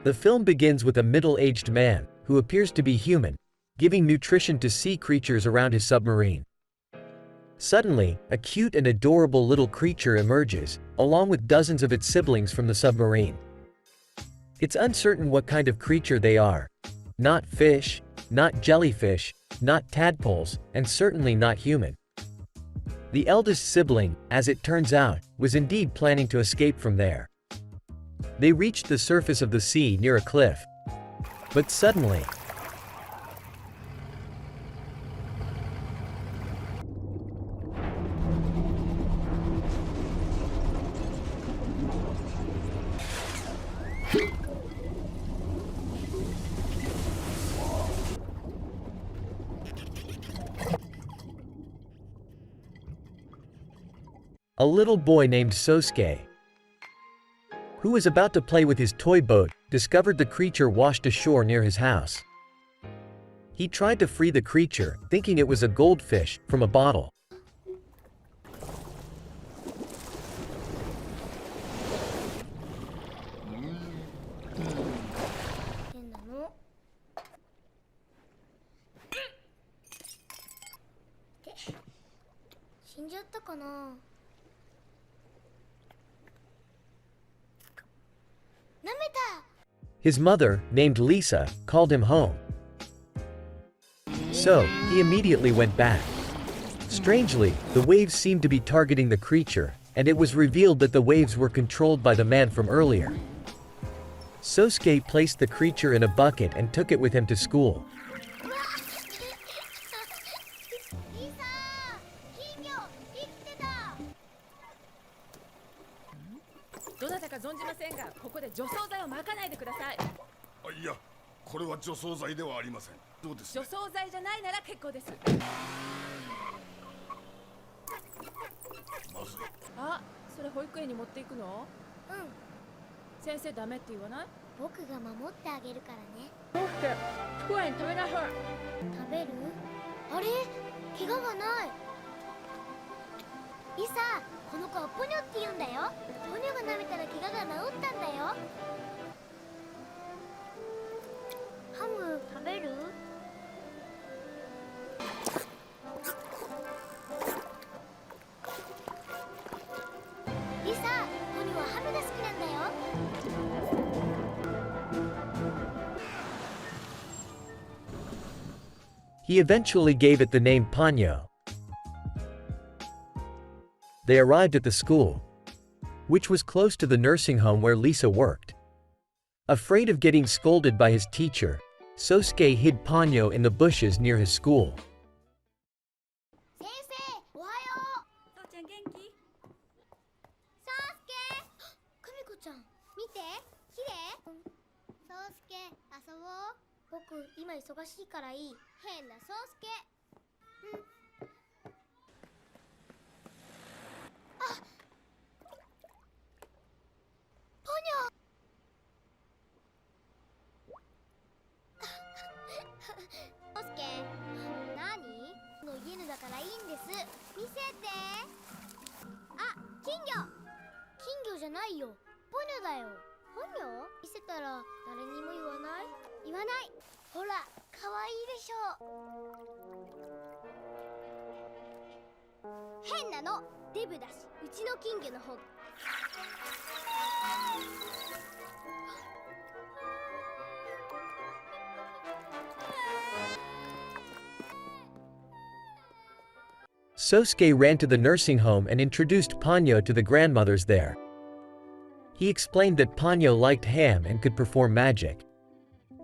The film begins with a middle-aged man, who appears to be human, giving nutrition to sea creatures around his submarine. Suddenly, a cute and adorable little creature emerges, along with dozens of its siblings from the submarine. It's uncertain what kind of creature they are. Not fish, not jellyfish, not tadpoles, and certainly not human. The eldest sibling, as it turns out, was indeed planning to escape from there. They reached the surface of the sea near a cliff. But suddenly, a little boy named Sosuke, who was about to play with his toy boat, discovered the creature washed ashore near his house. He tried to free the creature, thinking it was a goldfish, from a bottle. His mother, named Lisa, called him home. So, he immediately went back. Strangely, the waves seemed to be targeting the creature, and it was revealed that the waves were controlled by the man from earlier. Sosuke placed the creature in a bucket and took it with him to school. He eventually gave it the name Ponyo. They arrived at the school, which was close to the nursing home where Lisa worked. Afraid of getting scolded by his teacher, Sosuke hid Ponyo in the bushes near his school. Sosuke ran to the nursing home and introduced Ponyo to the grandmothers there. He explained that Ponyo liked ham and could perform magic.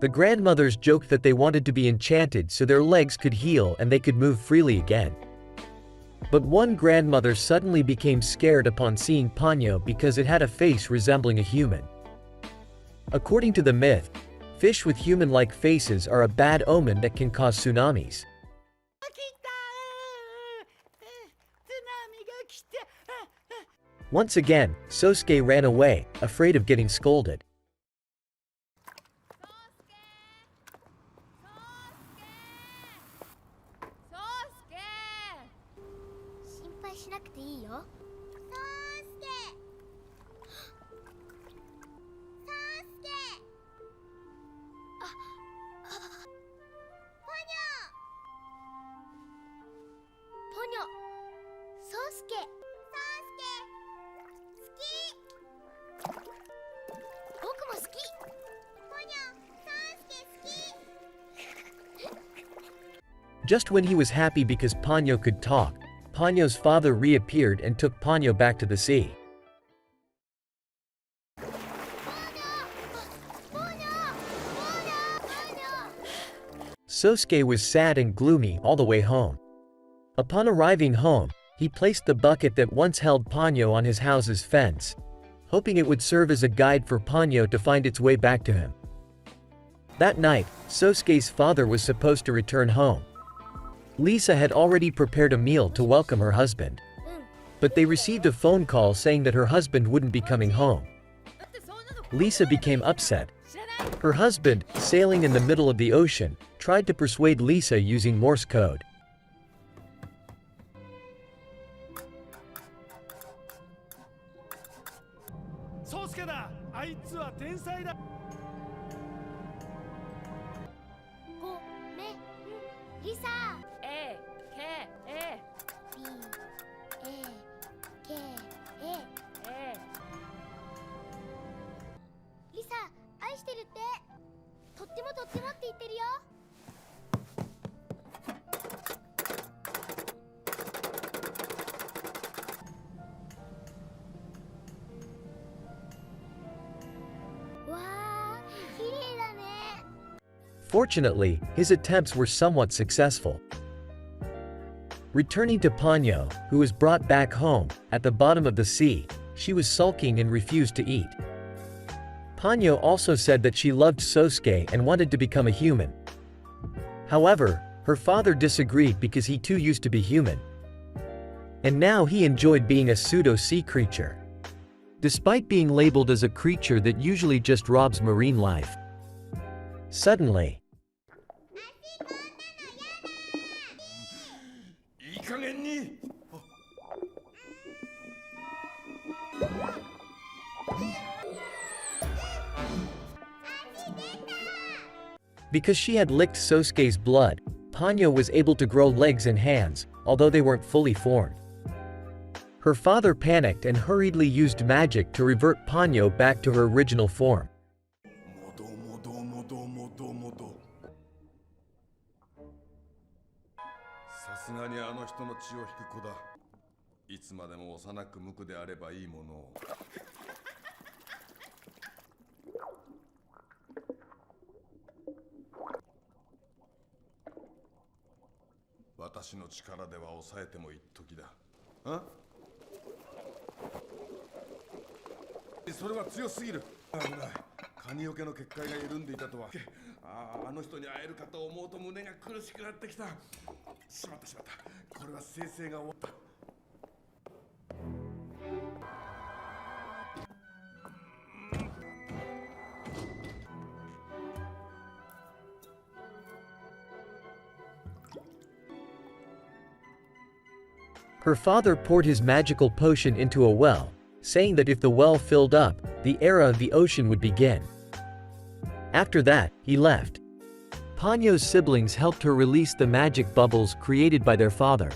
The grandmothers joked that they wanted to be enchanted so their legs could heal and they could move freely again. But one grandmother suddenly became scared upon seeing Ponyo because it had a face resembling a human. According to the myth, fish with human-like faces are a bad omen that can cause tsunamis. Once again, Sosuke ran away, afraid of getting scolded. 配しなくていいよ。そうすけ。そうすけ。ポニョ。ポニョ。そうすけ。そうすけ。好き。僕も好き。ポニョ。そうすけ好き。Just when he was happy because Ponyo could talk, Ponyo's father reappeared and took Ponyo back to the sea. Sosuke was sad and gloomy all the way home. Upon arriving home, he placed the bucket that once held Ponyo on his house's fence, hoping it would serve as a guide for Ponyo to find its way back to him. That night, Sosuke's father was supposed to return home. Lisa had already prepared a meal to welcome her husband. But they received a phone call saying that her husband wouldn't be coming home. Lisa became upset. Her husband, sailing in the middle of the ocean, tried to persuade Lisa using Morse code. Fortunately, his attempts were somewhat successful. Returning to Ponyo, who was brought back home, at the bottom of the sea, she was sulking and refused to eat. Ponyo also said that she loved Sosuke and wanted to become a human. However, her father disagreed because he too used to be human. And now he enjoyed being a pseudo-sea creature. Despite being labeled as a creature that usually just robs marine life. Suddenly, because she had licked Sosuke's blood, Ponyo was able to grow legs and hands, although they weren't fully formed. Her father panicked and hurriedly used magic to revert Ponyo back to her original form. Her father poured his magical potion into a well, saying that if the well filled up, the era of the ocean would begin. After that, he left. Ponyo's siblings helped her release the magic bubbles created by their father.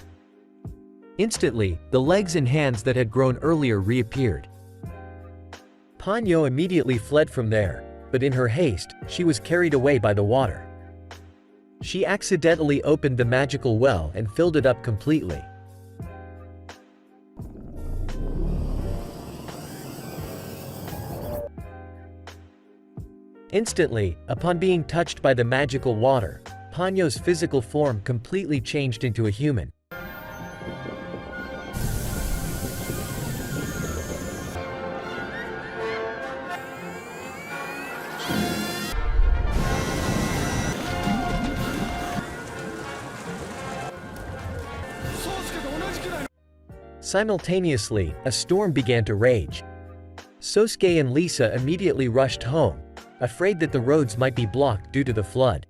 Instantly, the legs and hands that had grown earlier reappeared. Ponyo immediately fled from there, but in her haste, she was carried away by the water. She accidentally opened the magical well and filled it up completely. Instantly, upon being touched by the magical water, Ponyo's physical form completely changed into a human. Simultaneously, a storm began to rage. Sosuke and Lisa immediately rushed home, afraid that the roads might be blocked due to the flood.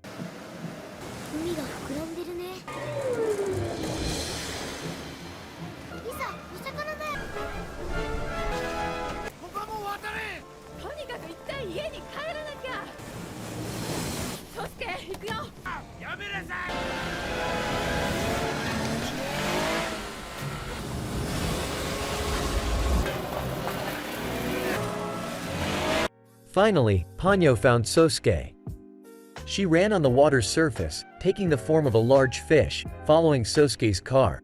Finally, Ponyo found Sosuke. She ran on the water's surface, taking the form of a large fish, following Sosuke's car.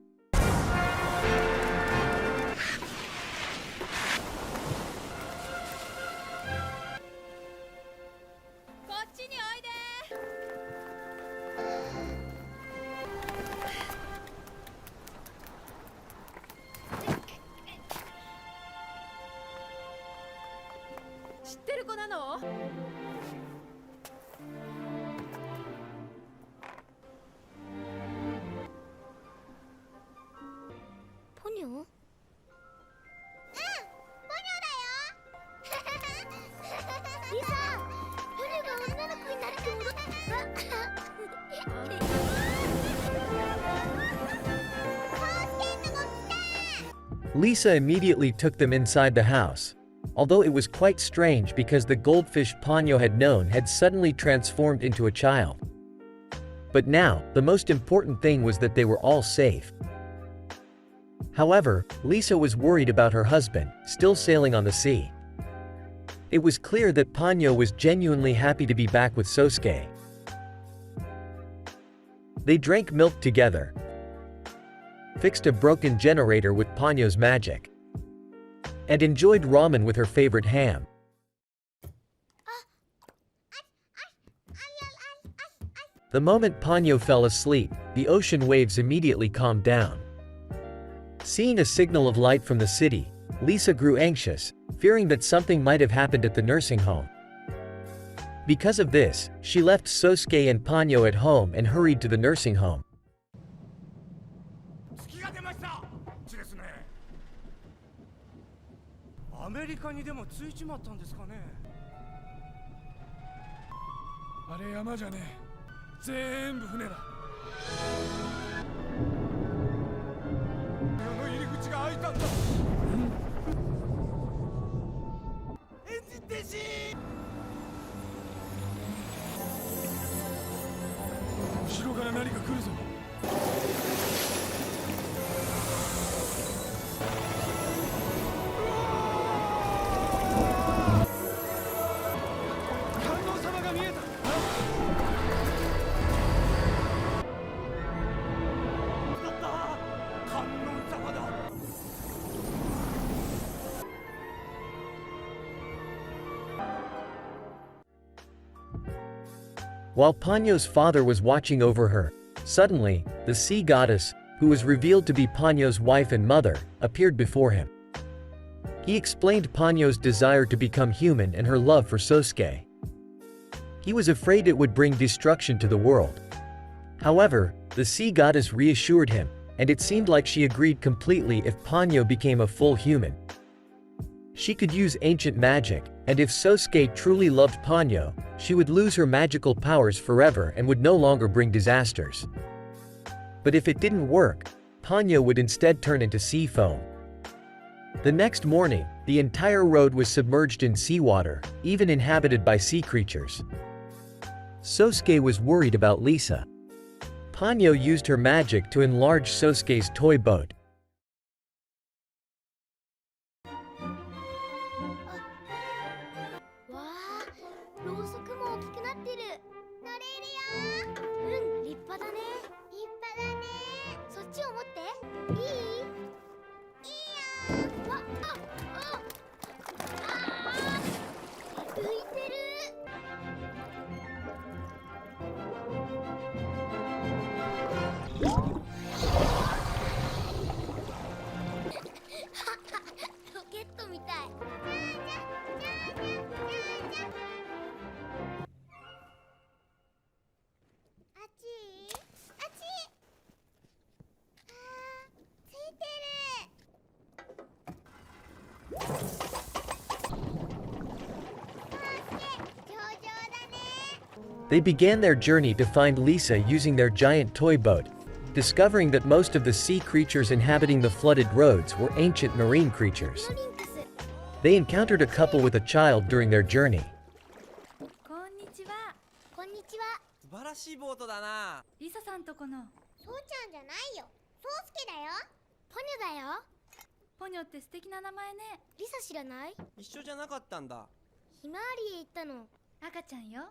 포뇨? Lisa immediately took them inside the house. Although it was quite strange because the goldfish Ponyo had known had suddenly transformed into a child. But now, the most important thing was that they were all safe. However, Lisa was worried about her husband, still sailing on the sea. It was clear that Ponyo was genuinely happy to be back with Sosuke. They drank milk together, fixed a broken generator with Ponyo's magic, and enjoyed ramen with her favorite ham. The moment Ponyo fell asleep, the ocean waves immediately calmed down. Seeing a signal of light from the city, Lisa grew anxious, fearing that something might have happened at the nursing home. Because of this, she left Sosuke and Ponyo at home and hurried to the nursing home. While Ponyo's father was watching over her, suddenly, the sea goddess, who was revealed to be Ponyo's wife and mother, appeared before him. He explained Ponyo's desire to become human and her love for Sosuke. He was afraid it would bring destruction to the world. However, the sea goddess reassured him, and it seemed like she agreed completely if Ponyo became a full human. She could use ancient magic, and if Sosuke truly loved Ponyo, she would lose her magical powers forever and would no longer bring disasters. But if it didn't work, Ponyo would instead turn into sea foam. The next morning, the entire road was submerged in seawater, even inhabited by sea creatures. Sosuke was worried about Lisa. Ponyo used her magic to enlarge Sosuke's toy boat. They began their journey to find Lisa using their giant toy boat, discovering that most of the sea creatures inhabiting the flooded roads were ancient marine creatures. They encountered a couple with a child during their journey. ひまわりへ行ったの。赤ちゃんよ。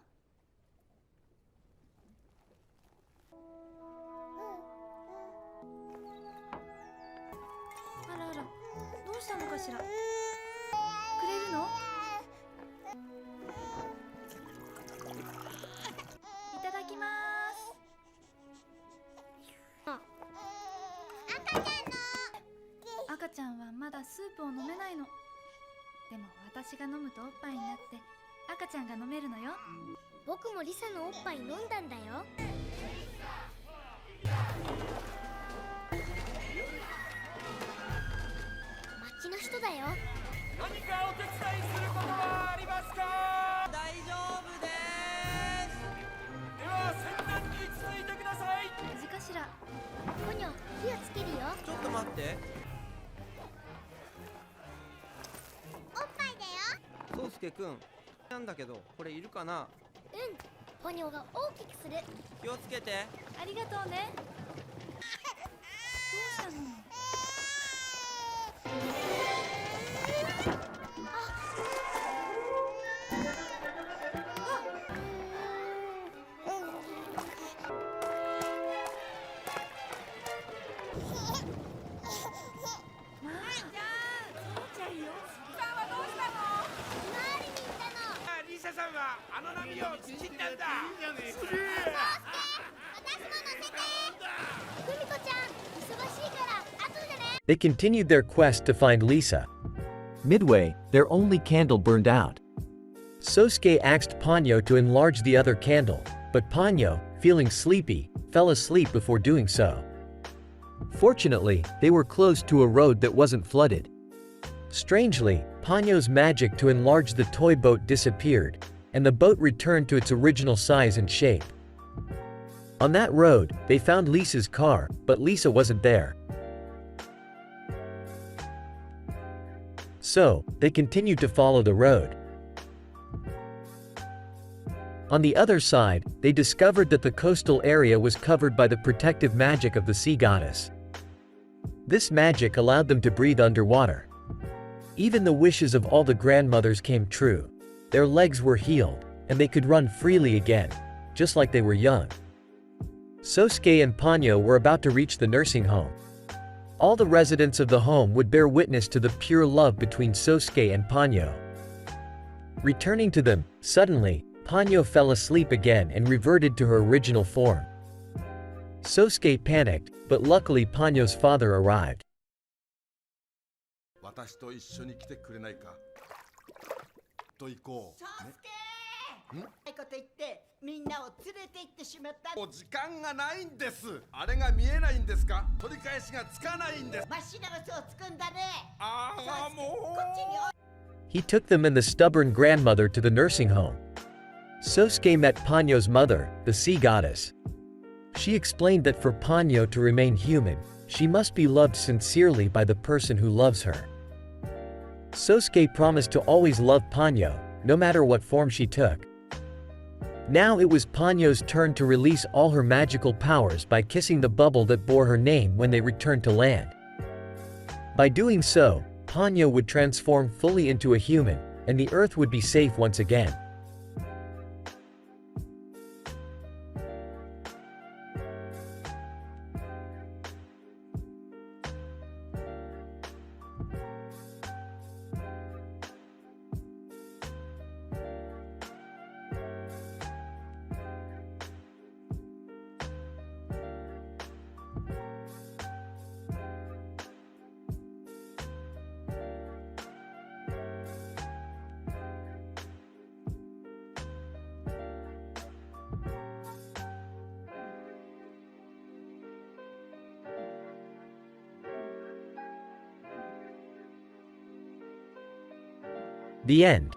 あらあら、どうしたのかしら。くれるの？いただきます。赤ちゃんはまだスープを飲めないの。でも私が飲むとおっぱいになって赤ちゃんが飲めるのよ。僕もリサのおっぱい飲んだんだよ。町の人だよ。何かお手伝いすることはありますか？大丈夫です。では宣伝に続いてください。無事かしら。ポニョ、火をつけるよ。ちょっと待って。おっぱいだよ。そうすけくんなんだけど、これいるかな？ポニョが大きくする。気をつけて。ありがとうね。どうしたの？リサさんはあの波を知ったんだ。すげえ。私も乗せて。クミコちゃん、忙しいから後でね。 They continued their quest to find Lisa. Midway, their only candle burned out. Sosuke asked Ponyo to enlarge the other candle, but Ponyo, feeling sleepy, fell asleep before doing so. Fortunately, they were close to a road that wasn't flooded. Strangely, Ponyo's magic to enlarge the toy boat disappeared, and the boat returned to its original size and shape. On that road, they found Lisa's car, but Lisa wasn't there. So, they continued to follow the road. On the other side, they discovered that the coastal area was covered by the protective magic of the sea goddess. This magic allowed them to breathe underwater. Even the wishes of all the grandmothers came true. Their legs were healed, and they could run freely again, just like they were young. Sosuke and Ponyo were about to reach the nursing home. All the residents of the home would bear witness to the pure love between Sosuke and Ponyo. Returning to them, suddenly, Ponyo fell asleep again and reverted to her original form. Sosuke panicked, but luckily Ponyo's father arrived. 私と一緒に来てくれないかと行こう。そうすけー。ないこと言ってみんなを連れて行ってしまった。もう時間がないんです。あれが見えないんですか？取り返しがつかないんです。真っ白が嘘をつくんだね。ああ、もう。こっちに。He took them and the stubborn grandmother to the nursing home. Sosuke met Ponyo's mother, the sea goddess. She explained that for Ponyo to remain human, she must be loved sincerely by the person who loves her. Sosuke promised to always love Ponyo, no matter what form she took. Now it was Ponyo's turn to release all her magical powers by kissing the bubble that bore her name when they returned to land. By doing so, Ponyo would transform fully into a human, and the earth would be safe once again. The end.